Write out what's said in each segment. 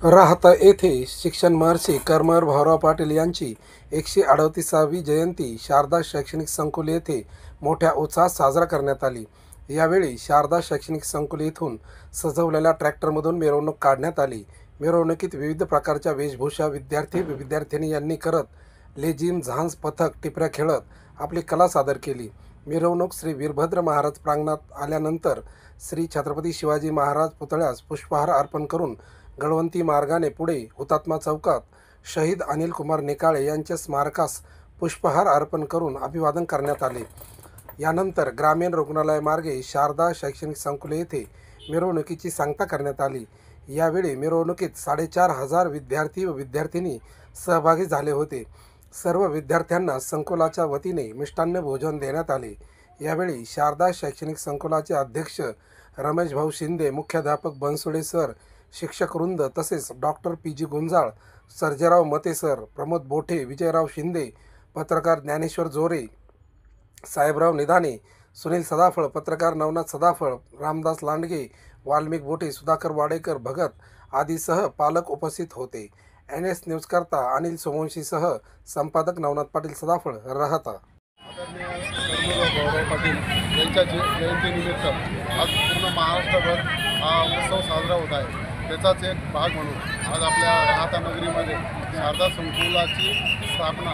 राहता येथे शिक्षण महर्षी कर्मवीर भाऊराव पाटील यांची 138वी जयंती शारदा शैक्षणिक संकुल येथे मोठ्या उत्साहात साजरा करण्यात आली। यावेळी शारदा शैक्षणिक संकुल येथून सजवलेल्या ट्रॅक्टरमधून मिरवणूक काढण्यात आली। मिरवणुकीत विविध प्रकारच्या वेशभूषा विद्यार्थी व विद्यार्थिनी यांनी करत लेझिम, झांज, पथक, टिपऱ्या खेळत आपली कला सादर केली। मिरवणूक श्री वीरभद्र महाराज प्रांगणात आल्यानंतर श्री छत्रपती शिवाजी महाराज पुतळ्यास पुष्पहार अर्पण करून गळवंती मार्गाने पुढे हुतात्मा चौकात शहीद अनिल कुमार निकाळे यांच्या स्मारकास पुष्पहार अर्पण करून अभिवादन करण्यात आले। यानंतर ग्रामीण रुग्णालय मार्गे शारदा शैक्षणिक संकुल येथे मिरवणुकीची सांगता करण्यात आली। यावेळी मिरवणुकीत 4,500 विद्यार्थी व विद्यार्थिनी सहभागी झाले होते। सर्व विद्यार्थ्यांना संकुलाच्या वतीने मिष्टान्न भोजन देण्यात आले। यावेळी शारदा शैक्षणिक संकुलाचे अध्यक्ष रमेश भाऊ शिंदे, मुख्याध्यापक बनसोडे सर, शिक्षकवृंद तसेच डॉक्टर पी.जी. गुंजाळ, सर्जेराव मते सर, प्रमोद बोठे, विजयराव शिंदे, पत्रकार ज्ञानेश्वर जोरे, साहेबराव निधाने, सुनील सदाफळ, पत्रकार नवनाथ सदाफळ, रामदास लांडगे, वाल्मिक बोठे, सुधाकर वाडेकर भगत आदीसह पालक उपस्थित होते। NS न्यूज करता अनिल सोमवंशीसह संपादक नवनाथ पाटील सदाफळ, राहता। भाऊराव पाटील यांच्या जयंतीनिमित्त आज पूर्ण महाराष्ट्रभर हा उत्सव साजरा होत आहे। त्याचाच एक भाग म्हणून आज आपल्या राहता नगरीमध्ये शारदा संकुलाची स्थापना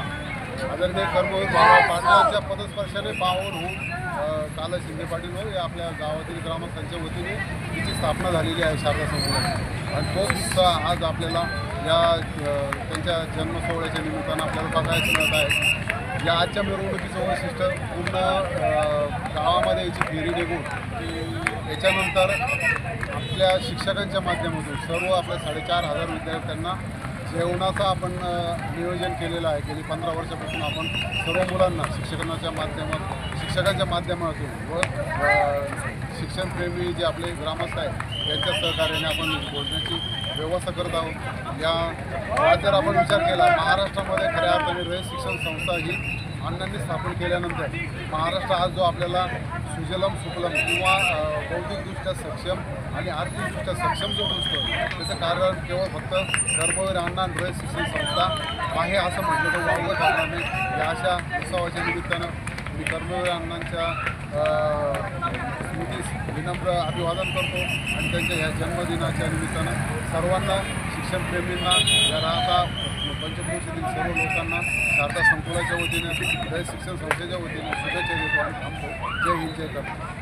आदरणीय कर्मवीर भाऊराव पाटलांच्या पदस्पर्शाने पावन होऊन काल शिंदे पाटील हे आपल्या गावातील ग्रामस्थांच्या वतीने तिची स्थापना झालेली आहे शारदा संकुलाची। आणि तोच उत्साह आज आपल्याला या त्यांच्या जन्मसोहळ्याच्या निमित्तानं आपल्याला बघायला मिळत आहे। या आजच्या मिरवणुकीचं वैशिष्ट्य पूर्ण गावामध्ये याची फेरी निघून याच्यानंतर आपल्या शिक्षकांच्या माध्यमातून सर्व आपल्या 4,500 विद्यार्थ्यांना जेवणाचं आपण नियोजन केलेलं आहे। गेली 15 वर्षापासून आपण सर्व मुलांना शिक्षकांच्या माध्यमातून व शिक्षणप्रेमी जे आपले ग्रामस्थ आहेत यांच्या सहकार्याने आपण भोजनाची व्यवस्था करत आहोत। या जर आपण विचार केला, महाराष्ट्रामध्ये खऱ्या अर्थाने रयत शिक्षण संस्था ही अण्णांनी स्थापन केल्यानंतर महाराष्ट्र आज जो आपल्याला सुजलम सुफलम किंवा बौद्धिकदृष्ट्या सक्षम आणि आर्थिकदृष्ट्या सक्षम जो दिसतो, त्याचं कारण केवळ फक्त कर्मवीर अण्णा आणि रयत शिक्षण संस्था आहे असं म्हटलं तर वावगं ठरणार नाही। या अशा उत्सवाच्या निमित्तानं मी कर्मवीर अण्णांच्या स्मृतीस विनम्र अभिवादन करतो आणि त्यांच्या ह्या जन्मदिनाच्या निमित्तानं सर्वांना, शिक्षणप्रेमींना, या राहता पंचक्रोशीतील सर्व लोकांना शारदा संकुलाच्या वतीने, रयत शिक्षण संस्थेच्या वतीने शुभेच्छा देतो आणि थांबतो। जय हिंद, जय कर्नाटक।